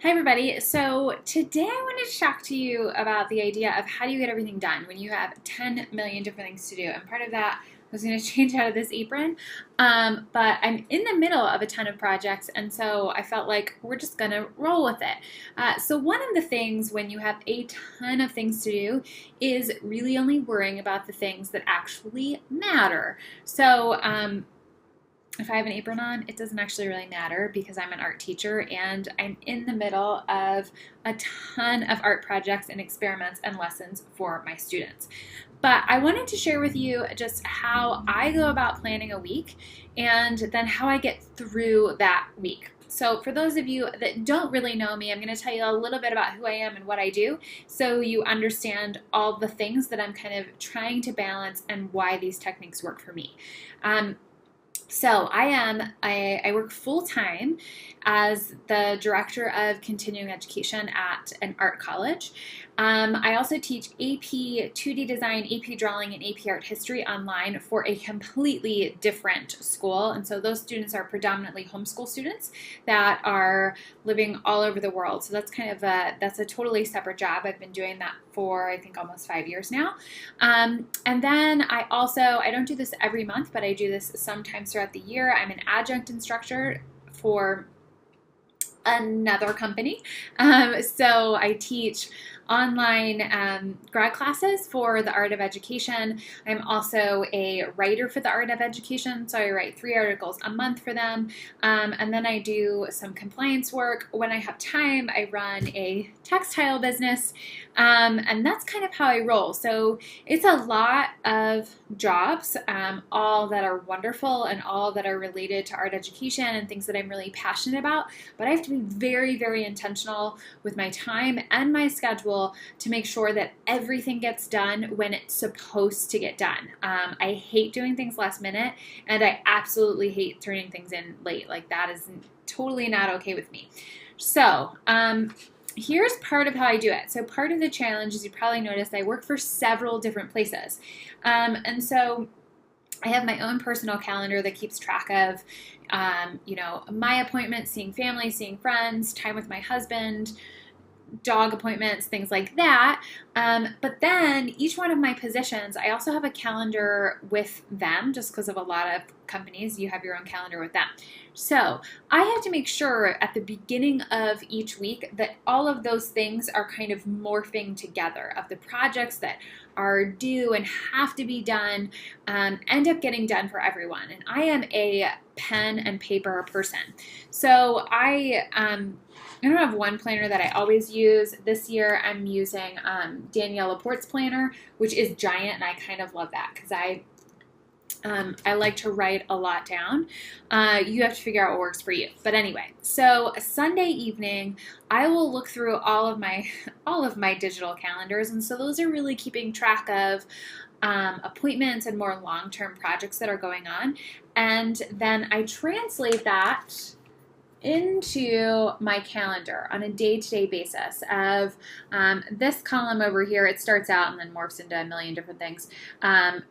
Hi, everybody. So today I wanted to talk to you about the idea of how do you get everything done when you have 10 million different things to do. And part of that was going to change out of this apron. But I'm in the middle of a ton of projects, and so I felt like we're just going to roll with it. So one of the things when you have a ton of things to do is really only worrying about the things that actually matter. So if I have an apron on, it doesn't actually really matter because I'm an art teacher and I'm in the middle of a ton of art projects and experiments and lessons for my students. But I wanted to share with you just how I go about planning a week and then how I get through that week. So for those of you that don't really know me, I'm going to tell you a little bit about who I am and what I do so you understand all the things that I'm kind of trying to balance and why these techniques work for me. So I work full-time as the director of continuing education at an art college. I also teach AP 2D design, AP drawing, and AP art history online for a completely different school. And so those students are predominantly homeschool students that are living all over the world. So that's a totally separate job. I've been doing that for I think almost 5 years now. And then I don't do this every month, but I do this sometimes throughout the year. I'm an adjunct instructor for another company. So I teach online grad classes for the Art of Education. I'm also a writer for the Art of Education, so I write 3 articles a month for them. And then I do some compliance work. When I have time, I run a textile business, and that's kind of how I roll. So it's a lot of jobs, all that are wonderful and all that are related to art education and things that I'm really passionate about. But I have to be very, very intentional with my time and my schedule to make sure that everything gets done when it's supposed to get done. I hate doing things last minute, and I absolutely hate turning things in late. Like, that is totally not okay with me. So here's part of how I do it. So part of the challenge, as you probably noticed, I work for several different places. And so I have my own personal calendar that keeps track of, my appointments, seeing family, seeing friends, time with my husband, dog appointments, things like that. But then each one of my positions, I also have a calendar with them, just because of a lot of companies, you have your own calendar with them. So I have to make sure at the beginning of each week that all of those things are kind of morphing together, of the projects that are due and have to be done, end up getting done for everyone. And I am a pen and paper person. So I don't have one planner that I always use. This year I'm using Danielle Laporte's planner, which is giant, and I kind of love that because I like to write a lot down. You have to figure out what works for you. But anyway, so Sunday evening, I will look through all of my digital calendars, and so those are really keeping track of appointments and more long-term projects that are going on. And then I translate that into my calendar on a day-to-day basis of this column over here. It starts out and then morphs into a million different things.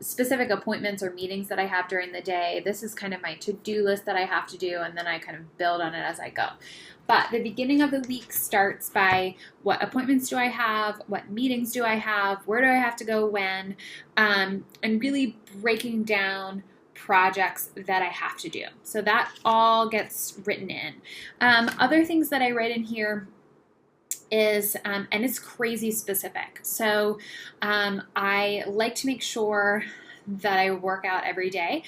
Specific appointments or meetings that I have during the day. This is kind of my to-do list that I have to do, and then I kind of build on it as I go. But the beginning of the week starts by what appointments do I have, what meetings do I have, where do I have to go when, and really breaking down projects that I have to do. So that all gets written in. Other things that I write in here is, and it's crazy specific. So I like to make sure that I work out every day.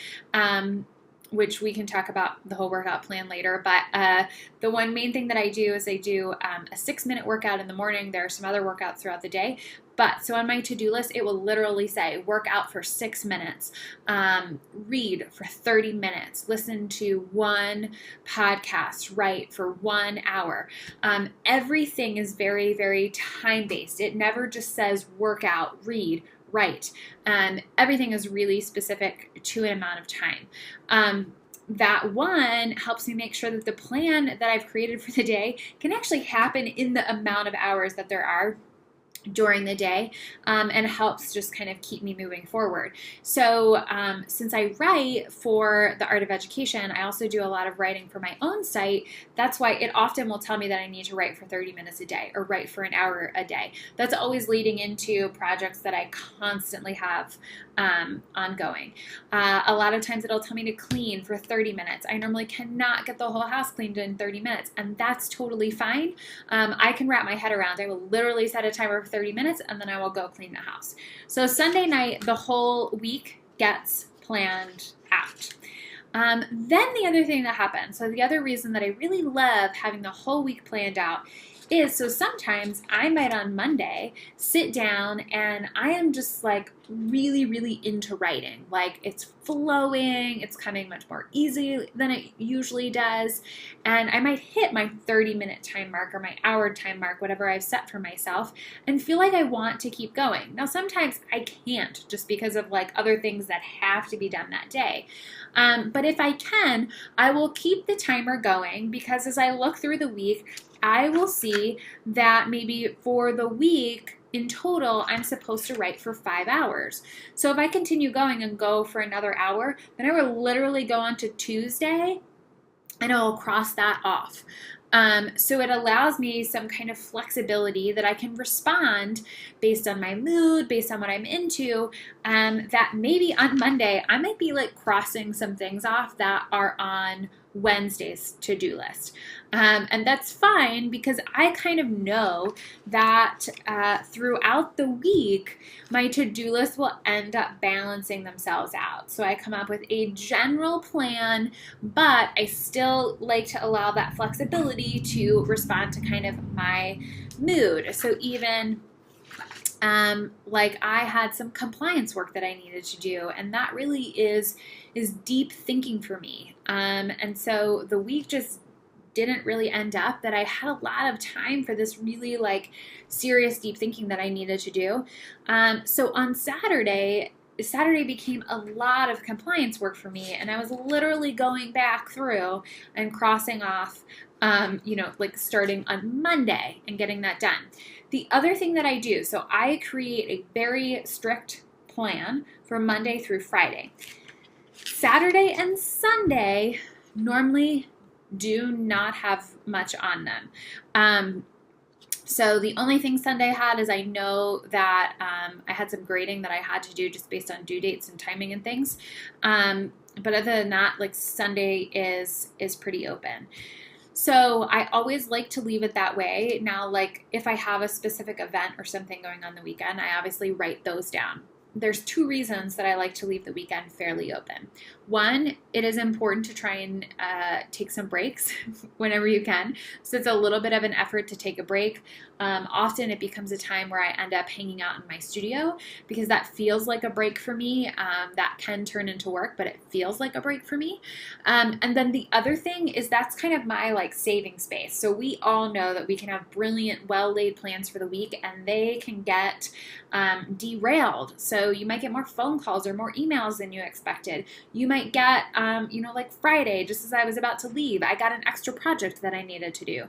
Which we can talk about the whole workout plan later. But the one main thing that I do is I do a 6-minute workout in the morning. There are some other workouts throughout the day. But so on my to-do list, it will literally say work out for 6 minutes, read for 30 minutes, listen to one podcast, write for 1 hour. Everything is very, very time-based. It never just says work out, read, write. Everything is really specific to an amount of time. That one helps me make sure that the plan that I've created for the day can actually happen in the amount of hours that there are during the day, and helps just kind of keep me moving forward. So since I write for the Art of Education, I also do a lot of writing for my own site. That's why it often will tell me that I need to write for 30 minutes a day or write for an hour a day. That's always leading into projects that I constantly have ongoing. A lot of times it'll tell me to clean for 30 minutes. I normally cannot get the whole house cleaned in 30 minutes, and that's totally fine. I can wrap my head around. I will literally set a timer for 30 minutes, and then I will go clean the house. So Sunday night, the whole week gets planned out. Then the other thing that happens, so the other reason that I really love having the whole week planned out is, so sometimes I might on Monday sit down and I am just like really, really into writing. Like it's flowing, it's coming much more easy than it usually does. And I might hit my 30-minute time mark or my hour time mark, whatever I've set for myself, and feel like I want to keep going. Now, sometimes I can't just because of like other things that have to be done that day. But if I can, I will keep the timer going, because as I look through the week, I will see that maybe for the week in total, I'm supposed to write for 5 hours. So if I continue going and go for another hour, then I will literally go on to Tuesday and I will cross that off. So it allows me some kind of flexibility that I can respond based on my mood, based on what I'm into, that maybe on Monday, I might be like crossing some things off that are on Wednesday's to-do list. And that's fine, because I kind of know that throughout the week, my to-do list will end up balancing themselves out. So I come up with a general plan, but I still like to allow that flexibility to respond to kind of my mood. So even like I had some compliance work that I needed to do, and that really is deep thinking for me. And so the week just didn't really end up that I had a lot of time for this really like serious deep thinking that I needed to do. So on Saturday became a lot of compliance work for me, and I was literally going back through and crossing off, like starting on Monday and getting that done. The other thing that I do, so I create a very strict plan for Monday through Friday. Saturday and Sunday normally do not have much on them. So the only thing Sunday had is I know that I had some grading that I had to do just based on due dates and timing and things. But other than that, like Sunday is pretty open. So I always like to leave it that way. Now, like if I have a specific event or something going on the weekend, I obviously write those down. There's 2 reasons that I like to leave the weekend fairly open. One, it is important to try and take some breaks whenever you can. So it's a little bit of an effort to take a break. Often it becomes a time where I end up hanging out in my studio, because that feels like a break for me. That can turn into work, but it feels like a break for me. And then the other thing is that's kind of my like saving space. So we all know that we can have brilliant, well-laid plans for the week, and they can get derailed. So you might get more phone calls or more emails than you expected. You might get, like Friday, just as I was about to leave, I got an extra project that I needed to do.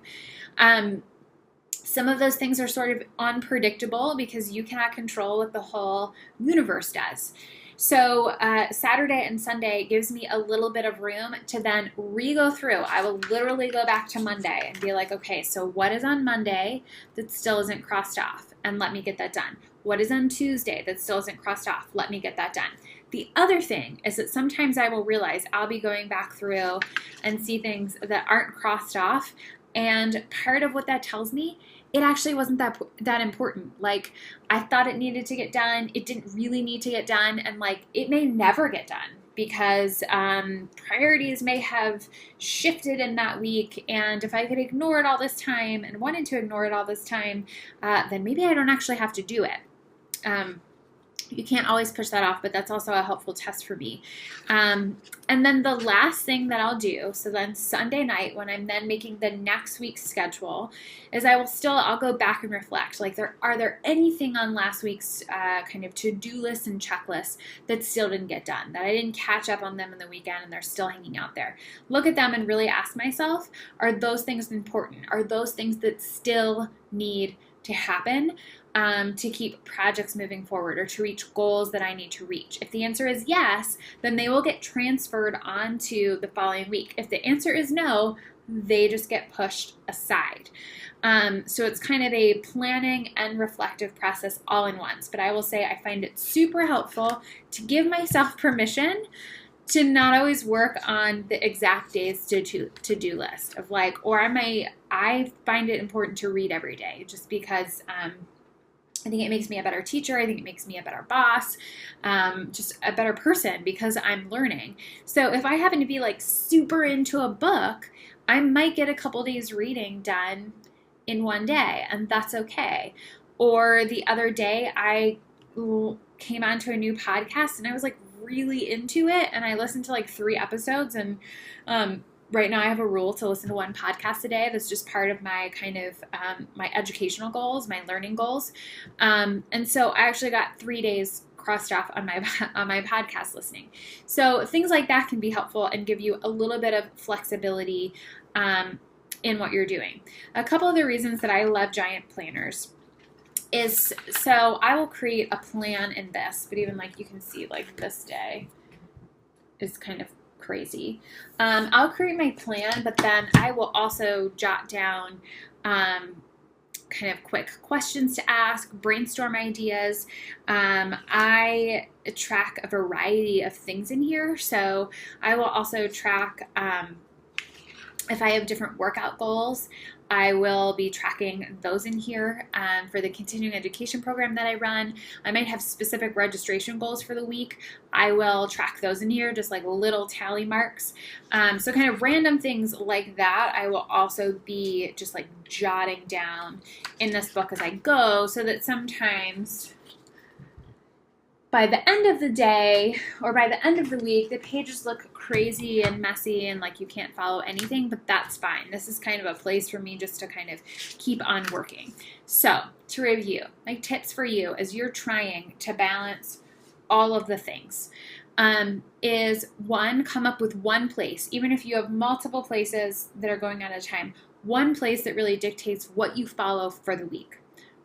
Some of those things are sort of unpredictable because you cannot control what the whole universe does. So Saturday and Sunday gives me a little bit of room to then re-go through. I will literally go back to Monday and be like, okay, so what is on Monday that still isn't crossed off? And let me get that done. What is on Tuesday that still isn't crossed off? Let me get that done. The other thing is that sometimes I will realize I'll be going back through and see things that aren't crossed off. And part of what that tells me, it actually wasn't that important. Like, I thought it needed to get done. It didn't really need to get done. And like, it may never get done because priorities may have shifted in that week. And if I could ignore it all this time and wanted to ignore it all this time, then maybe I don't actually have to do it. You can't always push that off, but that's also a helpful test for me. And then the last thing that I'll do, so then Sunday night when I'm then making the next week's schedule, is I'll go back and reflect. Like, are there anything on last week's kind of to-do list and checklist that still didn't get done, that I didn't catch up on them in the weekend and they're still hanging out there? Look at them and really ask myself, are those things important? Are those things that still need to happen to keep projects moving forward or to reach goals that I need to reach? If the answer is yes, then they will get transferred onto the following week. If the answer is no, they just get pushed aside. So it's kind of a planning and reflective process all in once. But I will say I find it super helpful to give myself permission to not always work on the exact day's to-do list of like, or I find it important to read every day just because I think it makes me a better teacher. I think it makes me a better boss, just a better person because I'm learning. So if I happen to be like super into a book, I might get a couple days reading done in one day, and that's okay. Or the other day I came onto a new podcast and I was like really into it, and I listened to like 3 episodes, and right now I have a rule to listen to 1 podcast a day. That's just part of my kind of my educational goals, my learning goals. And so I actually got 3 days crossed off on my podcast listening. So things like that can be helpful and give you a little bit of flexibility in what you're doing. A couple of the reasons that I love giant planners is, so I will create a plan in this, but even like you can see like this day is kind of crazy. I'll create my plan, but then I will also jot down kind of quick questions to ask, brainstorm ideas. I track a variety of things in here. So I will also track if I have different workout goals, I will be tracking those in here for the continuing education program that I run. I might have specific registration goals for the week. I will track those in here, just like little tally marks. So kind of random things like that, I will also be just like jotting down in this book as I go, so that sometimes by the end of the day or by the end of the week, the pages look crazy and messy and like you can't follow anything, but that's fine. This is kind of a place for me just to kind of keep on working. So to review, my tips for you as you're trying to balance all of the things is 1, come up with one place, even if you have multiple places that are going on at a time, one place that really dictates what you follow for the week.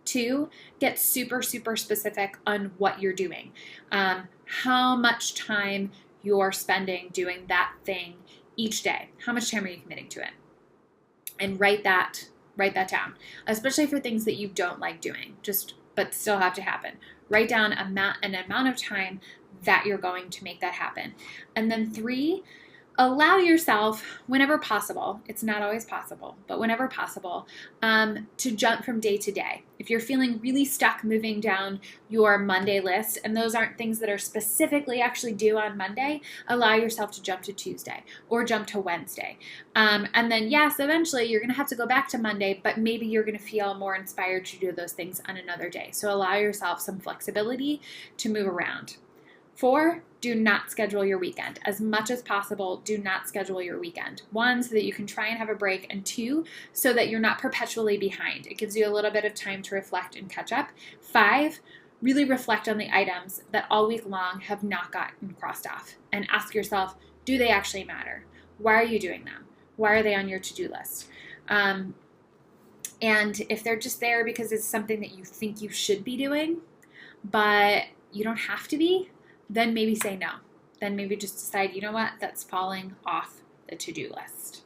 2, get super, super specific on what you're doing. How much time you're spending doing that thing each day. How much time are you committing to it? And write that down, especially for things that you don't like doing, but still have to happen. Write down an amount of time that you're going to make that happen. And then 3, allow yourself, whenever possible, it's not always possible, but whenever possible, to jump from day to day. If you're feeling really stuck moving down your Monday list, and those aren't things that are specifically actually due on Monday, allow yourself to jump to Tuesday or jump to Wednesday. And then, yes, eventually you're going to have to go back to Monday, but maybe you're going to feel more inspired to do those things on another day. So allow yourself some flexibility to move around. 4, do not schedule your weekend. As much as possible, do not schedule your weekend. 1, so that you can try and have a break, and 2, so that you're not perpetually behind. It gives you a little bit of time to reflect and catch up. 5, really reflect on the items that all week long have not gotten crossed off and ask yourself, do they actually matter? Why are you doing them? Why are they on your to-do list? And if they're just there because it's something that you think you should be doing, but you don't have to be, then maybe say no. Then maybe just decide, you know what, that's falling off the to-do list.